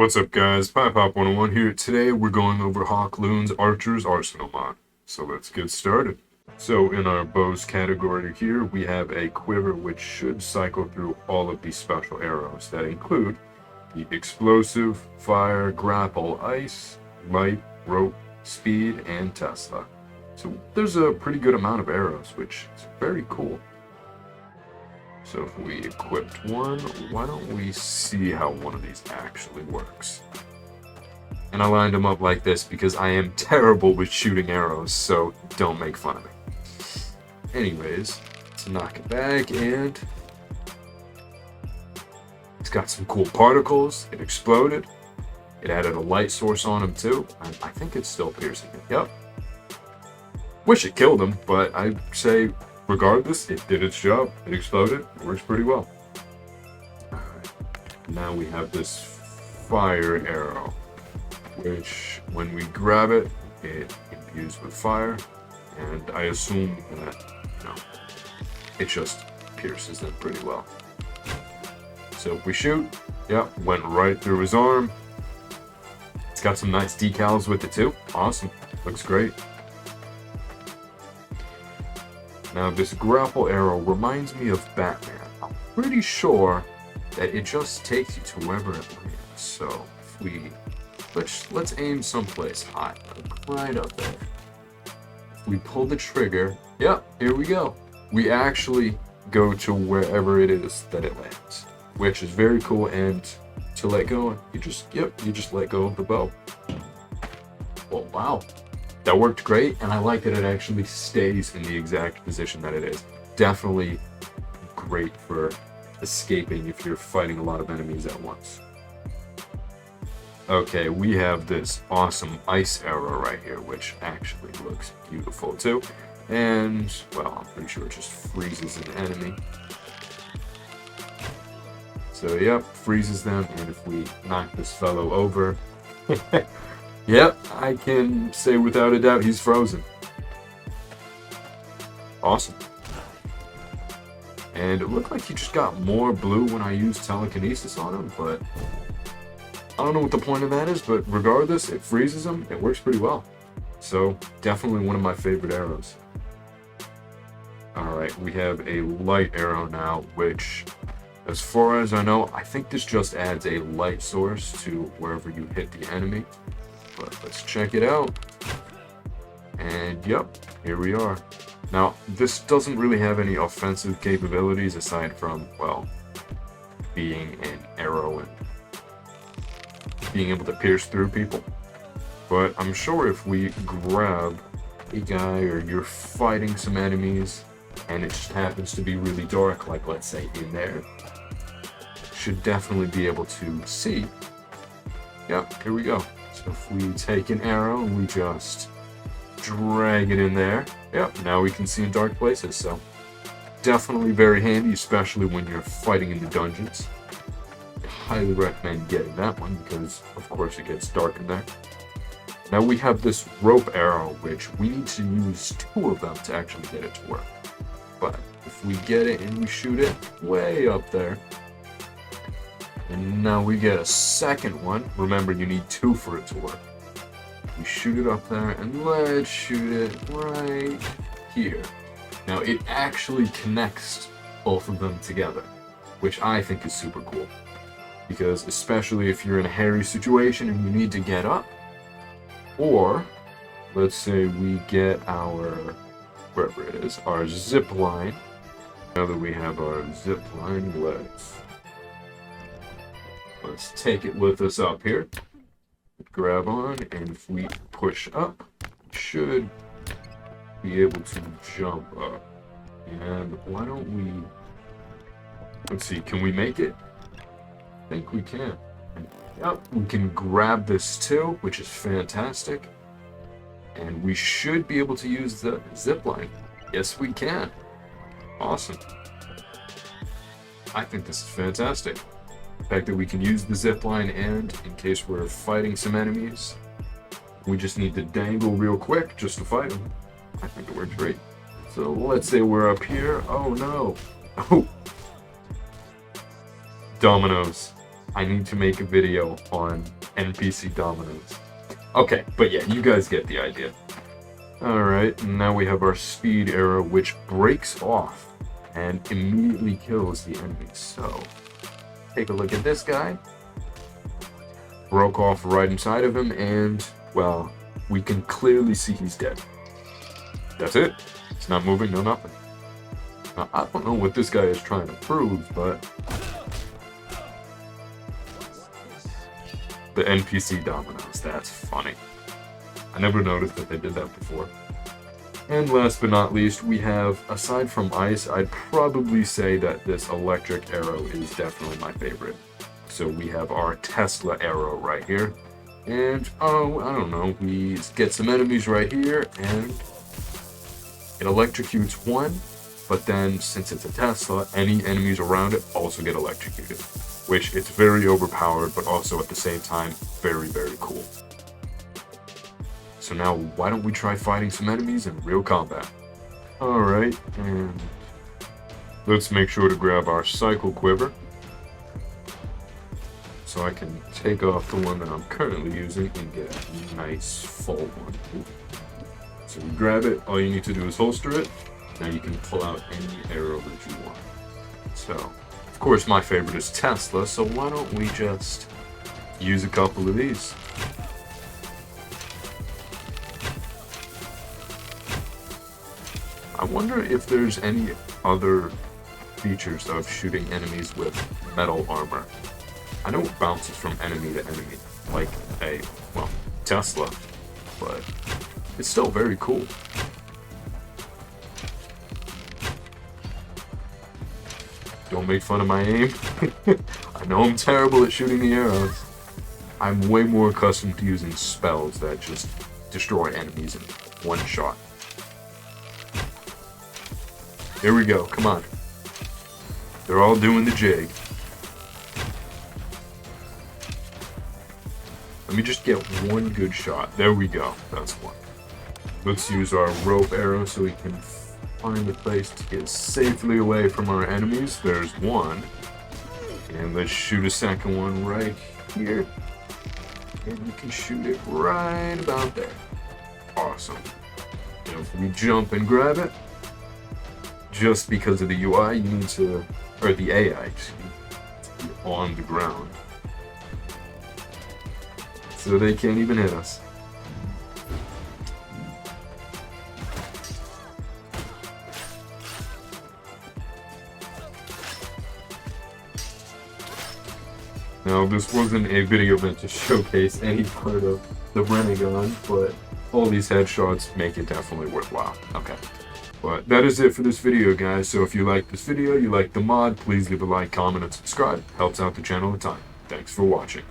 What's up guys, PiePop101 here. Today we're going over Hawkloon's Archer's Arsenal mod. So let's get started. So in our bows category here, we have a Quiver which should cycle through all of these special arrows that include the explosive, fire, grapple, ice, light, rope, speed, and Tesla. So there's a pretty good amount of arrows, which is very cool. So if we equipped one, why don't we see how one of these actually works? And I lined them up like this because I am terrible with shooting arrows, so don't make fun of me. Anyways, let's knock it back, and it's got some cool particles. It exploded. It added a light source on him too. I think it's still piercing it. Yep. Wish it killed him, but I'd say regardless, it did its job. It exploded. It works pretty well. Alright. Now we have this fire arrow, which when we grab it, it imbues with fire. And I assume that, it just pierces them pretty well. So if we shoot, yep, went right through his arm. It's got some nice decals with it too. Awesome. Looks great. Now this grapple arrow reminds me of Batman. I'm pretty sure that it just takes you to wherever it lands. So if we let's aim someplace high, like right up there. If we pull the trigger, yep, here we go. We actually go to wherever it is that it lands, which is very cool. And to let go, you just let go of the bow. Oh wow. That worked great, and I like that it actually stays in the exact position that it is. Definitely great for escaping if you're fighting a lot of enemies at once. Okay, we have this awesome ice arrow right here, which actually looks beautiful too. And, well, I'm pretty sure it just freezes an enemy. So, yep, freezes them, and if we knock this fellow over... Yep, I can say without a doubt he's frozen. Awesome. And it looked like he just got more blue when I used telekinesis on him, but I don't know what the point of that is, but regardless, it freezes him. It works pretty well. So, definitely one of my favorite arrows. Alright, we have a light arrow now, which, as far as I know, I think this just adds a light source to wherever you hit the enemy. But let's check it out. And yep, here we are. Now, this doesn't really have any offensive capabilities aside from, well, being an arrow and being able to pierce through people. But I'm sure if we grab a guy or you're fighting some enemies and it just happens to be really dark, like let's say in there, should definitely be able to see. Yep, here we go. So if we take an arrow and we just drag it in there, yep, now we can see in dark places. So definitely very handy, especially when you're fighting in the dungeons. I highly recommend getting that one because, of course, it gets dark in there. Now we have this rope arrow, which we need to use 2 of them to actually get it to work. But if we get it and we shoot it way up there, and now we get a second one. Remember, you need 2 for it to work. We shoot it up there, and let's shoot it right here. Now, it actually connects both of them together, which I think is super cool. Because especially if you're in a hairy situation and you need to get up, or let's say we get our, wherever it is, our zip line. Now that we have our zip line, let's take it with us up here. Grab on, and if we push up, we should be able to jump up. And why don't we... Let's see, can we make it? I think we can. Yep, we can grab this too, which is fantastic. And we should be able to use the zip line. Yes, we can. Awesome. I think this is fantastic. The fact that we can use the zipline, and in case we're fighting some enemies, we just need to dangle real quick just to fight them. I think it works great. So let's say we're up here. Oh no. Oh. Dominoes. I need to make a video on NPC dominoes. Okay, but yeah, you guys get the idea. Alright, now we have our speed arrow, which breaks off and immediately kills the enemies. So, take a look at this guy. Broke off right inside of him, and, well, we can clearly see he's dead. That's it. It's not moving, no nothing. Now, I don't know what this guy is trying to prove, but the NPC dominoes, that's funny. I never noticed that they did that before. And last but not least, we have, aside from ice, I'd probably say that this electric arrow is definitely my favorite. So we have our Tesla arrow right here. And, oh, I don't know, we get some enemies right here, and it electrocutes one, but then, since it's a Tesla, any enemies around it also get electrocuted. Which, it's very overpowered, but also at the same time, very, very cool. So now, why don't we try fighting some enemies in real combat? Alright, and let's make sure to grab our Cycle Quiver, so I can take off the one that I'm currently using and get a nice full one. So you grab it, all you need to do is holster it. Now you can pull out any arrow that you want. So, of course my favorite is Tesla, so why don't we just use a couple of these. I wonder if there's any other features of shooting enemies with metal armor. I know it bounces from enemy to enemy, like a, well, Tesla, but it's still very cool. Don't make fun of my aim. I know I'm terrible at shooting the arrows. I'm way more accustomed to using spells that just destroy enemies in one shot. Here we go, come on. They're all doing the jig. Let me just get one good shot. There we go, that's one. Let's use our rope arrow so we can find a place to get safely away from our enemies. There's one. And let's shoot a second one right here. And you can shoot it right about there. Awesome. And if we jump and grab it, just because of the UI, you need to, or the AI, excuse me, to be on the ground. So they can't even hit us. Now, this wasn't a video meant to showcase any part of the Renegon, but all these headshots make it definitely worthwhile. Okay. But that is it for this video, guys. So if you like this video, you like the mod, please leave a like, comment, and subscribe. Helps out the channel a ton. Thanks for watching.